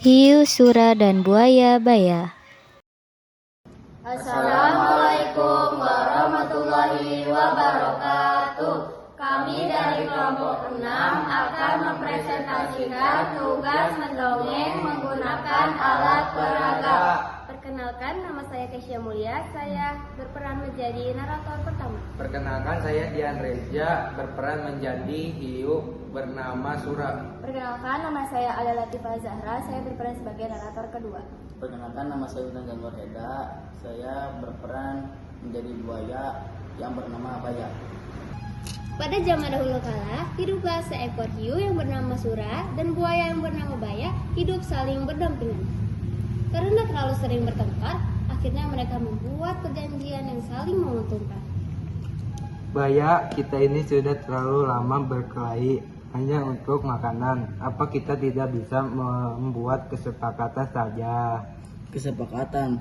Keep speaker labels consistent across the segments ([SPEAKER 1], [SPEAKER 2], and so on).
[SPEAKER 1] Hiu, sura, dan buaya baya.
[SPEAKER 2] Assalamualaikum warahmatullahi wabarakatuh. Kami dari kelompok 6 akan mempresentasikan tugas mendongeng menggunakan alat peraga. Perkenalkan, nama saya Kesya Mulia. Saya berperan menjadi narator pertama.
[SPEAKER 3] Perkenalkan, saya Dian Reza, berperan menjadi hiu bernama Sura.
[SPEAKER 2] Perkenalkan, nama saya Ala Latifah Zahra. Saya berperan sebagai narator kedua.
[SPEAKER 4] Perkenalkan, nama saya Utan Janur Heda. Saya berperan menjadi buaya yang bernama Baya.
[SPEAKER 2] Pada zaman dahulu kala, hiduplah seekor hiu yang bernama Sura dan buaya yang bernama Baya hidup saling berdampingan. Karena terlalu sering bertengkar, akhirnya mereka membuat perjanjian yang saling menguntungkan.
[SPEAKER 3] Baya, kita ini sudah terlalu lama berkelahi hanya untuk makanan. Apa kita tidak bisa membuat kesepakatan saja?
[SPEAKER 4] Kesepakatan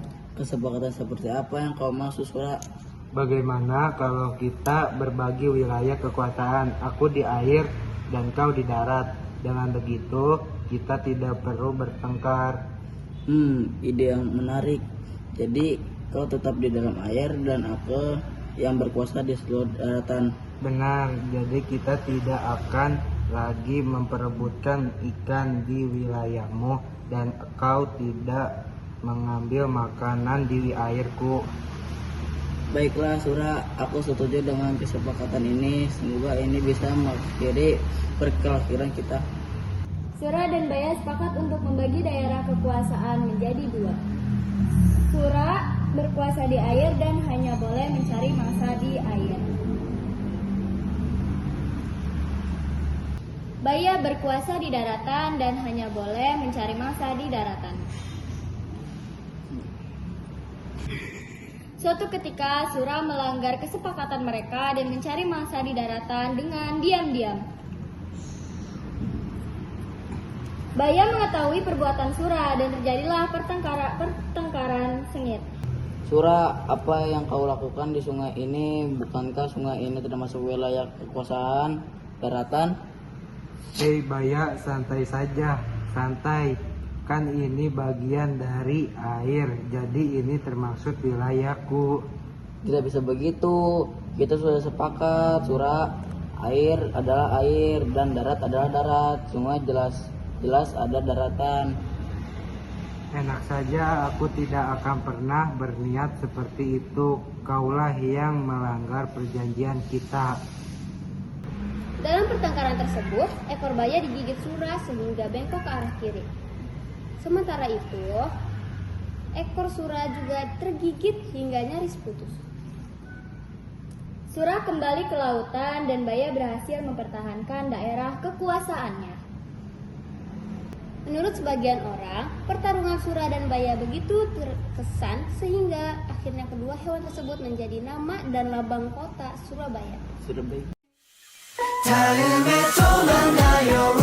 [SPEAKER 4] seperti apa yang kau maksud, Sura?
[SPEAKER 3] Bagaimana kalau kita berbagi wilayah kekuasaan? Aku di air dan kau di darat. Dengan begitu, kita tidak perlu bertengkar.
[SPEAKER 4] Ide yang menarik. Jadi kau tetap di dalam air dan aku yang berkuasa di seluruh daratan.
[SPEAKER 3] Benar, jadi kita tidak akan lagi memperebutkan ikan di wilayahmu dan kau tidak mengambil makanan di airku.
[SPEAKER 4] Baiklah, Sura, aku setuju dengan kesepakatan ini. Semoga ini bisa mengakhiri perkelahian kita.
[SPEAKER 2] Sura dan Baya sepakat untuk membagi daerah kekuasaan menjadi dua. Sura berkuasa di air dan hanya boleh mencari mangsa di air. Baya berkuasa di daratan dan hanya boleh mencari mangsa di daratan. Suatu ketika Sura melanggar kesepakatan mereka dan mencari mangsa di daratan dengan diam-diam. Baya mengetahui perbuatan Sura dan terjadilah pertengkaran sengit.
[SPEAKER 4] Sura, apa yang kau lakukan di sungai ini? Bukankah sungai ini termasuk wilayah kekuasaan daratan?
[SPEAKER 3] Hei Baya, santai saja, santai. Kan ini bagian dari air, jadi ini termasuk wilayahku.
[SPEAKER 4] Tidak bisa begitu. Kita sudah sepakat, Sura. Air adalah air dan darat adalah darat. Sungai jelas ada daratan.
[SPEAKER 3] Enak saja, aku tidak akan pernah berniat seperti itu. Kaulah yang melanggar perjanjian kita.
[SPEAKER 2] Dalam pertengkaran tersebut, ekor Baya digigit Sura sehingga bengkok ke arah kiri. Sementara itu, ekor Sura juga tergigit hingga nyaris putus. Sura kembali ke lautan dan Baya berhasil mempertahankan daerah kekuasaannya. Menurut sebagian orang, pertarungan Sura dan Baya begitu terkesan sehingga akhirnya kedua hewan tersebut menjadi nama dan lambang kota Surabaya.
[SPEAKER 4] Surabaya.
[SPEAKER 5] 다음에 또 만나요.